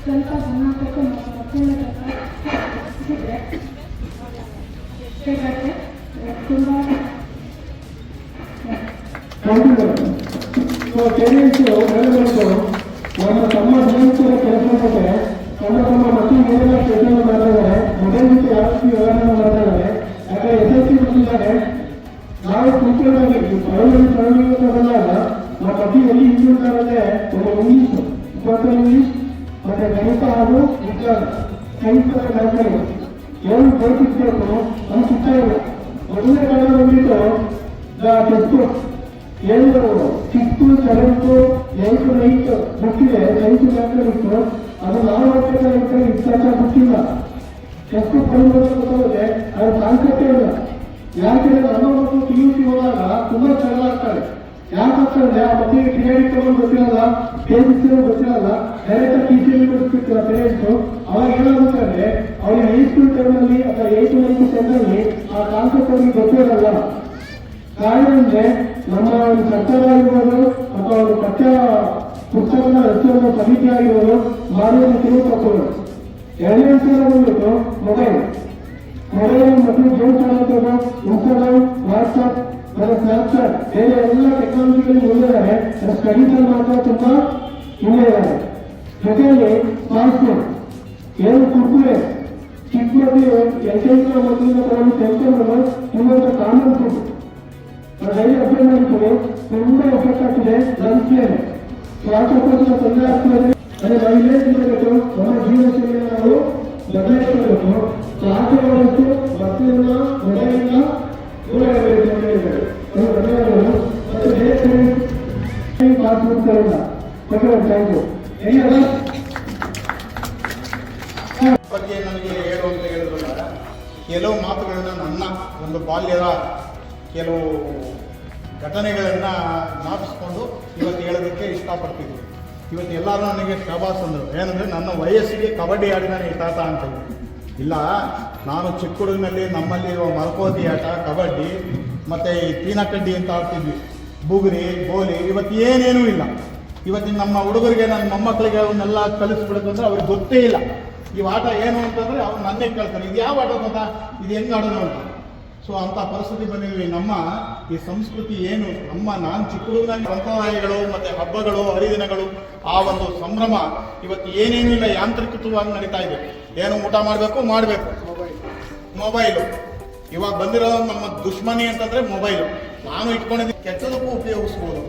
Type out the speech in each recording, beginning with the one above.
ಸ್ವಲ್ಪ ಗಮನ ಕೊಟ್ಟು ಮಕ್ಕಳ ತುಂಬ ನಮ್ಮ ತಮ್ಮ ಜೀವಿತರ ಕೆಲಸ ಮಾಡ್ತಾರೆ, ತಮ್ಮ ಮಕ್ಕಳಿಗೆ ಏನೆಲ್ಲ ಕೆಲಸ ಮಾಡ್ತಾರೆ, ಮೊಬೈಲ್ ಜೊತೆ ಯಾವ ರೀತಿ ವ್ಯವಹಾರ ಮಾಡ್ತಾರೆ. ಯಾಕಂದ್ರೆ SSLC ಬಂದಿದ್ದಾರೆ, ನಾವು ಕೂತ್ಕೊಂಡಾಗಿ ಪರವಾಗಿ ಬಂದಾಗ ನಮ್ಮ ಮಕ್ಕಳು ಎಲ್ಲಿ ಹಿಂದಿರ್ತಾರಂದ್ರೆ ಒಂದು ಇಂಗ್ಲೀಷ್ ಮತ್ತೆ ಗಣಿತ ಹಾಗೂ ವಿಜ್ಞಾನ ಸಂಯುಕ್ತ ದಾಖಲೆ ಏನು ಬೋಧಿಸಬೇಕು ಅನ್ಸುತ್ತಾ ಇಲ್ಲ. ಮೊದಲನೇ ಕಾಲ ಬಂದ್ಬಿಟ್ಟು ಟೆಸ್ಟು ಏನು 6th 7th 8th 9th ಬುಕ್ಕಿದೆ, 9th ದಾಖಲೆ ಇತ್ತು. ಅದು ನಾವು ಮಾಡ್ಬೇಕಾದ್ರೆ ಇತ್ಯಾಸ ಬುಕ್ಕಿಲ್ಲ, ಟೆಸ್ಟ್ ಗೊತ್ತಾಗುತ್ತೆ, ಅದು ಕಾನ್ಸೆಪ್ಟೇ ಇಲ್ಲ. ಯಾಕೆಂದ್ರೆ ನಮ್ಮ ಮಕ್ಕಳು PUC ಹೋದಾಗ ತುಂಬಾ ಚೆನ್ನಾಗಿ ಆಗ್ತಾರೆ. ಯಾಕಂತಂದ್ರೆ ಆ ಮಕ್ಕಳಿಗೆ ಕ್ರಿಯಾಟಿಕ್ ತಗೊಂಡು ಗೊತ್ತಿರಲ್ಲ, ಕೇಳಿಸಿರೋ ಗೊತ್ತಿರಲ್ಲ, ಡೈರೆಕ್ಟ್ ಟೀಚಿಂಗ್ ಕೊಡ್ತಿರ್ತೀರ ಪೇರೆಂಟ್ಸು. ಅವಾಗ ಏನಾಗುತ್ತೆ ಅಂದ್ರೆ ಅವ್ರಿಗೆ ಹೈಸ್ಕೂಲ್ ಟೈಮಲ್ಲಿ ಅಥವಾ 8th 9th 10th ಆ ಕಾನ್ಸೆಪ್ಟ್ ಅವ್ರಿಗೆ ಗೊತ್ತಿರಲ್ಲ. ಕಾರಣ ಅಂದ್ರೆ ನಮ್ಮ ಒಂದು ಸರ್ಕಾರ ಆಗಿರ್ಬೋದು ಅಥವಾ ಒಂದು ಪಠ್ಯ ಪುಸ್ತಕದ ರಚನೆ ಸಮಿತಿ ಆಗಿರ್ಬೋದು ಮಾಡುವುದು ಕೆಲವು ತಪ್ಪುಗಳು. ಎರಡನೇ ವಿಷಯ ಬಂದ್ಬಿಟ್ಟು ಮೊಬೈಲ್ ಮಕ್ಕಳು ಗೇಮ್ಸ್ ಆಡೋದು, ಇನ್ಸ್ಟಾಗ್ರಾಮ್, ವಾಟ್ಸಪ್ ಮತ್ತು ಸ್ನ್ಯಾಪ್ಚಾಟ್ ಬೇರೆ ಎಲ್ಲ ಟೆಕ್ನಾಲಜಿಗಳು ಮುಂದಿದ್ದಾರೆ. ಸ್ಟಡೀಸಲ್ಲಿ ಮಾತ್ರ ತುಂಬಾ ಹಿಂದೆ ಇದ್ದಾರೆ. ಜೊತೆಯಲ್ಲಿ ಸ್ಮಾರ್ಟ್ಫೋನ್ ಏನು ಕುರ್ಕುರೆ ಚಿಕ್ಕ ಮಕ್ಕಳು LKG ಮಕ್ಕಳಿಂದ ತಗೊಂಡು ತೆಗೆದುಕೊಂಡು ಇನ್ನೊಂದು ಕಾಮನ್ ಫುಡ್ ಡೈಲಿ ಅಭ್ಯಾಸ ಮಾಡ್ತೀವಿ, ತುಂಬಾ ಎಫೆಕ್ಟ್ ಆಗ್ತಿದೆ. ಲಂಚ್ ಶ್ವಾಸಕೋಶದ ತೊಂದರೆ ಆಗ್ತಿದೆ. ಅದೇ ನಾವು ಇಲ್ಲೇ ತಿನ್ನಬೇಕು, ನಮ್ಮ ಜೀವನ ಶೈಲಿಯನ್ನು ನಾವು ಬದಲಾಯಿಸಬೇಕು. ಆಟವಾಡೋದು ಮಕ್ಕಳನ್ನ ಮೊಬೈಲ್ನ ದೂರ ಇರಬೇಕು ಅಂತ ಹೇಳಿದ್ದಾರೆ. ಧನ್ಯವಾದಗಳು. ಮತ್ತು ಬಗ್ಗೆ ನನಗೆ ಹೇಳು ಅಂತ ಹೇಳಿದ್ರಲ್ಲ, ಕೆಲವು ಮಾತುಗಳನ್ನ ನನ್ನ ಒಂದು ಬಾಲ್ಯದ ಕೆಲವು ಘಟನೆಗಳನ್ನು ಜ್ಞಾಪಿಸ್ಕೊಂಡು ಇವತ್ತು ಹೇಳೋದಕ್ಕೆ ಇಷ್ಟಪಡ್ತಿದ್ವಿ. ಇವತ್ತು ಎಲ್ಲರೂ ನನಗೆ ಶಬಾಸ್ ಅಂದರು. ಏನಂದರೆ ನನ್ನ ವಯಸ್ಸಿಗೆ ಕಬಡ್ಡಿ ಆಡಿದ ತಾತ ಅಂತ. ಇಲ್ಲ, ನಾನು ಚಿಕ್ಕ ಹುಡುಗನಲ್ಲಿ ನಮ್ಮಲ್ಲಿ ಮರಕೋತಿ ಆಟ, ಕಬಡ್ಡಿ ಮತ್ತು ಈ ತೀನಕಡ್ಡಿ ಅಂತ ಆಡ್ತಿದ್ವಿ, ಬುಗುರಿ, ಗೋಲಿ. ಇವತ್ತು ಏನೇನೂ ಇಲ್ಲ. ಇವತ್ತಿನ ನಮ್ಮ ಹುಡುಗರಿಗೆ, ನನ್ನ ಮೊಮ್ಮಕ್ಕಳಿಗೆ ಅವನ್ನೆಲ್ಲ ಕಲಿಸ್ಬಿಡುತ್ತೆ ಅಂದರೆ ಅವ್ರಿಗೆ ಗೊತ್ತೇ ಇಲ್ಲ ಈ ಆಟ ಏನು ಅಂತಂದರೆ. ಅವ್ರು ನನ್ನೇ ಕೇಳ್ತಾರೆ, ಇದು ಯಾವ ಆಟ ಗೊತ್ತಾ, ಇದು ಹೆಂಗೆ ಆಡೋದು ಅಂತ. ಸೊ ಅಂಥ ಪರಿಸ್ಥಿತಿ ಬಂದಿದ್ವಿ. ನಮ್ಮ ಈ ಸಂಸ್ಕೃತಿ ಏನು, ನಾನು ಚಿಕ್ಕ ಹುಡುಗನಾಗಿ ಸಂಪ್ರದಾಯಗಳು ಮತ್ತು ಹಬ್ಬಗಳು, ಹರಿದಿನಗಳು, ಆ ಒಂದು ಸಂಭ್ರಮ ಇವತ್ತು ಏನೇನೂ ಇಲ್ಲ, ಯಾಂತ್ರಿಕವಾಗಿ ನಡೀತಾ ಇದೆ. ಏನು ಊಟ ಮಾಡಬೇಕು ಮೊಬೈಲು. ಇವಾಗ ಬಂದಿರೋ ನಮ್ಮ ದುಶ್ಮನಿ ಅಂತಂದರೆ ಮೊಬೈಲು. ನಾನು ಇಟ್ಕೊಂಡಿದ್ದೀನಿ, ಕೆಟ್ಟದಕ್ಕೂ ಉಪಯೋಗಿಸ್ಬೋದು.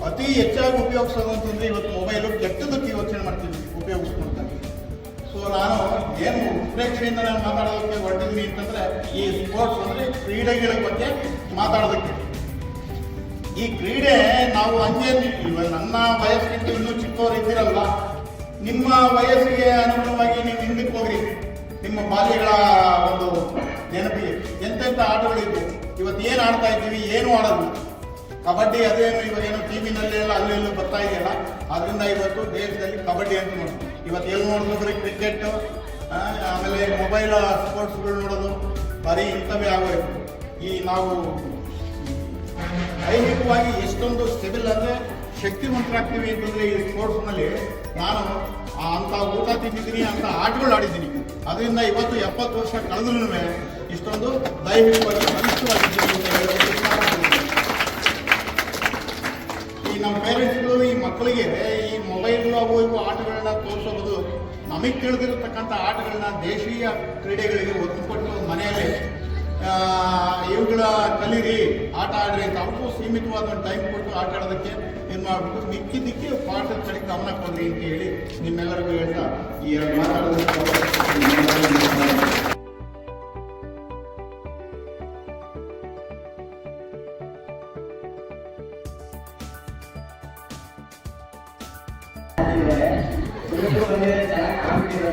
ಅತಿ ಹೆಚ್ಚಾಗಿ ಉಪಯೋಗಿಸೋದು ಅಂತಂದರೆ ಇವತ್ತು ಮೊಬೈಲು ಕೆಟ್ಟದಕ್ಕೆ ಯೋಚನೆ ಮಾಡ್ತೀನಿ, ಉಪಯೋಗಿಸ್ಕೊಳ್ತಾರೆ. ಸೊ ನಾನು ಏನು ಉತ್ಪ್ರೇಕ್ಷೆಯಿಂದ ನಾನು ಮಾತಾಡೋದಕ್ಕೆ ಹೊರಟಿದ್ದೀನಿ ಅಂತಂದರೆ, ಈ ಸ್ಪೋರ್ಟ್ಸ್ ಅಂದರೆ ಕ್ರೀಡೆಗಳ ಬಗ್ಗೆ ಮಾತಾಡೋದಕ್ಕೆ. ಈ ಕ್ರೀಡೆ ನಾವು ಇವಾಗ ನನ್ನ ವಯಸ್ಸಿಗಿಂತ ಇನ್ನೂ ಚಿಕ್ಕವರು ಇದ್ದೀರಲ್ಲ, ನಿಮ್ಮ ವಯಸ್ಸಿಗೆ ಅನುಗುಣವಾಗಿ ನೀವು ಹಿಂದಕ್ಕೆ ಹೋಗ್ರಿ. ನಿಮ್ಮ ಬಾಲ್ಯಗಳ ಒಂದು ನೆನಪಿಗೆ ಎಂತೆಂಥ ಆಟಗಳಿದ್ವು. ಇವತ್ತು ಏನು ಆಡ್ತಾ ಇದ್ದೀವಿ, ಏನು ಆಡೋದು. ಕಬಡ್ಡಿ ಅದೇನು ಇವಾಗ ಏನೋ ಟಿವಿನಲ್ಲೆಲ್ಲ ಅಲ್ಲೆಲ್ಲೂ ಬರ್ತಾ ಇದೆಯಲ್ಲ, ಅದರಿಂದ ಇವತ್ತು ದೇಶದಲ್ಲಿ ಕಬಡ್ಡಿ ಅಂತ ನೋಡ್ತೀವಿ. ಇವತ್ತು ಎಲ್ಲಿ ನೋಡಿದ್ರು ಬರೀ ಕ್ರಿಕೆಟ್, ಆಮೇಲೆ ಮೊಬೈಲ್ ಸ್ಪೋರ್ಟ್ಸ್ಗಳು ನೋಡೋದು, ಬರೀ ಇಂಥವೇ ಆಗೋಯ್ತು. ಈ ನಾವು ದೈಹಿಕವಾಗಿ ಎಷ್ಟೊಂದು ಸ್ಟೆಬಲ್ ಅಂದರೆ ಶಕ್ತಿವಂತರಾಗ್ತೀವಿ ಅಂತಂದರೆ ಈ ಸ್ಪೋರ್ಟ್ಸ್ನಲ್ಲಿ ನಾನು ಅಂಥ ಊಟ ತಿಂದಿದ್ದೀನಿ, ಅಂಥ ಆಟಗಳು ಆಡಿದ್ದೀನಿ. ಅದರಿಂದ ಇವತ್ತು 70 ವರ್ಷ ಕಳೆದ್ರೂ ಇಷ್ಟೊಂದು ದೈಹಿಕವಾಗಿ ಬಲಿಷ್ಠವಾಗಿದ್ದೀನಿ ಅಂತ ಹೇಳೋದು. ಈ ನಮ್ಮ ಪೇರೆಂಟ್ಸ್ಗಳು ಈ ಮಕ್ಕಳಿಗೆ ಈ ಮೊಬೈಲ್ ಅವು ಇವು ಆಟಗಳನ್ನ ತೋರಿಸೋದು, ನಮಗೆ ತಿಳಿದಿರತಕ್ಕಂಥ ಆಟಗಳನ್ನ ದೇಶೀಯ ಕ್ರೀಡೆಗಳಿಗೆ ಒತ್ತು ಕೊಟ್ಟು ಮನೆಯಲ್ಲೇ ಇವುಗಳ ಕಲೀರಿ, ಆಟ ಆಡ್ರಿ ಅಂತ ಅವಕ್ಕೂ ಸೀಮಿತವಾದ ಒಂದು ಟೈಮ್ ಕೊಟ್ಟು ಆಟ ಆಡೋದಕ್ಕೆ ಏನು ಮಾಡ್ಬಿಟ್ಟು ಮಿಕ್ಕಿದ್ದಕ್ಕೆ ಪಾಠದ ಕಡೆ ಗಮನ ಕೊಡ್ರಿ ಅಂತ ಹೇಳಿ ನಿಮ್ಮೆಲ್ಲರಿಗೂ ಹೇಳ್ತಾ ಈ ಮಾತಾಡೋದಕ್ಕೆ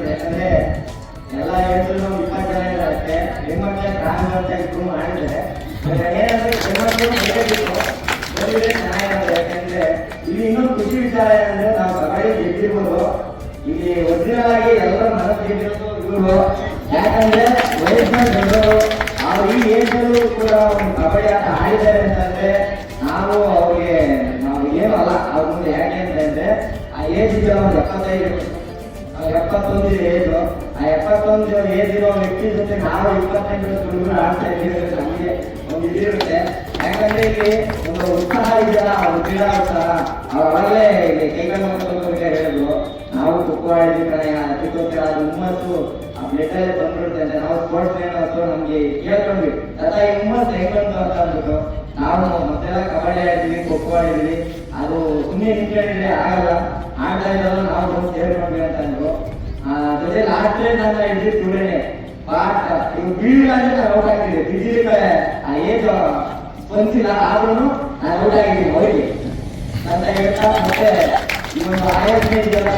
ಯಾಕಂದ್ರೆ ಎಲ್ಲ ಹೆಣ್ಣು 20 ಜನ ಇರುತ್ತೆ, ಹೆಣ್ಮಕ್ಳ ಪ್ರಾರಂಭ ಅಂತ ಇಟ್ಟು ಮಾಡಿದ್ರೆ ಏನಂದ್ರೆ ಹೆಣ್ಮಕ್ಳು ಓದಿದ್ರೆ ಚೆನ್ನಾಗಿರೋದು. ಯಾಕಂದ್ರೆ ಇಲ್ಲಿ ಇನ್ನೊಂದು ಖುಷಿ ವಿಚಾರ ಏನಂದ್ರೆ ನಾವು ಕಬಡ್ಡಿ ಗೆದ್ದಿರ್ಬೋದು, ಇಲ್ಲಿ ಒರಿಜಿನಲ್ ಆಗಿ ಎಲ್ಲರೂ ಮನಸ್ಸು ಗೆದ್ದಿರೋದು ಇವರು. ಯಾಕಂದ್ರೆ ವಯಸ್ಸಿನ ದೊಡ್ಡವರು ಅವ್ರು ಈ ಏಜಲ್ಲೂ ಕೂಡ ಒಂದು ಕಬಡ್ಡಿ ಆಟ ಆಡಿದ್ದಾರೆ ಅಂತಂದ್ರೆ ನಾವು ಏನು ಅಲ್ಲ ಅವ್ರ ಮುಂದೆ. ಯಾಕೆ ಅಂತಂದ್ರೆ ಆ ಏಜ್ ಒಂದು 75 71 ಏಜ್. ಆ 71 ಏಜ್ ಇರೋ ವ್ಯಕ್ತಿ ಜೊತೆ ನಾವು 28 ಹುಡುಗರು ಆಡ್ತಾ ಇದ್ದೀವಿ, ನಮಗೆ ಒಂದು ಇದಿರುತ್ತೆ. ಯಾಕಂದ್ರೆ ಇಲ್ಲಿ ಒಂದು ಉತ್ಸಾಹ ಇದೆಯಲ್ಲ, ಒಂದು ಕ್ರೀಡಾ ಉತ್ಸಾಹ. ಅವಾಗಲೇ ಇಲ್ಲಿ ಕೈಗಾರಿಕೆ ಹೇಳಿದ್ರು, ನಾವು ಖೋಖೋ ಆಡಿದ್ವಿ ಕಣೆ, ಅದಕ್ಕೋಸ್ಕರ ಅದು ಹುಮ್ಮಸ್ಸು ಆ ಬ್ಲಡ್ ಬಂದ್ಬಿಡುತ್ತೆ ಅಂತ. ನಾವು ಸ್ಪೋರ್ಟ್ಸ್ ಮ್ಯಾನ್ ಹೊತ್ತು ನಮ್ಗೆ ಕೇಳ್ಕೊಂಡ್ವಿ ಈ ಹುಮ್ಮಸ್ ಹೆಂಗ್ ಬಂತು ಅಂತ ಅಂದ್ಬಿಟ್ಟು. ನಾವು ಮೊದಲೆಲ್ಲ ಕಬಡ್ಡಿ ಆಡಿದ್ವಿ, ಖೋಖೋ ಆಡಿದ್ವಿ, ಅದು ಸುಮ್ಮನೆ ನಿಂತ್ಕೊಂಡಿದ್ರೆ ಆಗಲ್ಲ, ಆಡ್ತಾ ಇದ್ದಲ್ಲ ನಾವು ಬಂದು ಸೇರ್ಕೊಂಡ್ವಿ ಅಂತ ಅಂದ್ರು. ಜೊತೆ ಲಾಸ್ಟ್ ನನ್ನ ಹಿಡಿದು ಟೂಡೇನೆ ಪಾಠ ಇವ್ ಬೀಳಿಲ್ಲ ಅಂದ್ರೆ ನಾನು ಔಟ್ ಆಗ್ತಿದ್ದೆ. ಬಿದ್ದಿದ್ದ ಆ ಏಜ್ ಸ್ಪಂದಿಸಿಲ್ಲ, ಆದ್ರೂ ನಾನು ಔಟ್ ಆಗಿದ್ದೀನಿ ಹೋಗಿ ಅಂತ ಹೇಳ್ತಾ. ಮತ್ತೆ ಈ ಒಂದು ಆಯೋಜನೆ ಇದೆಯಲ್ಲ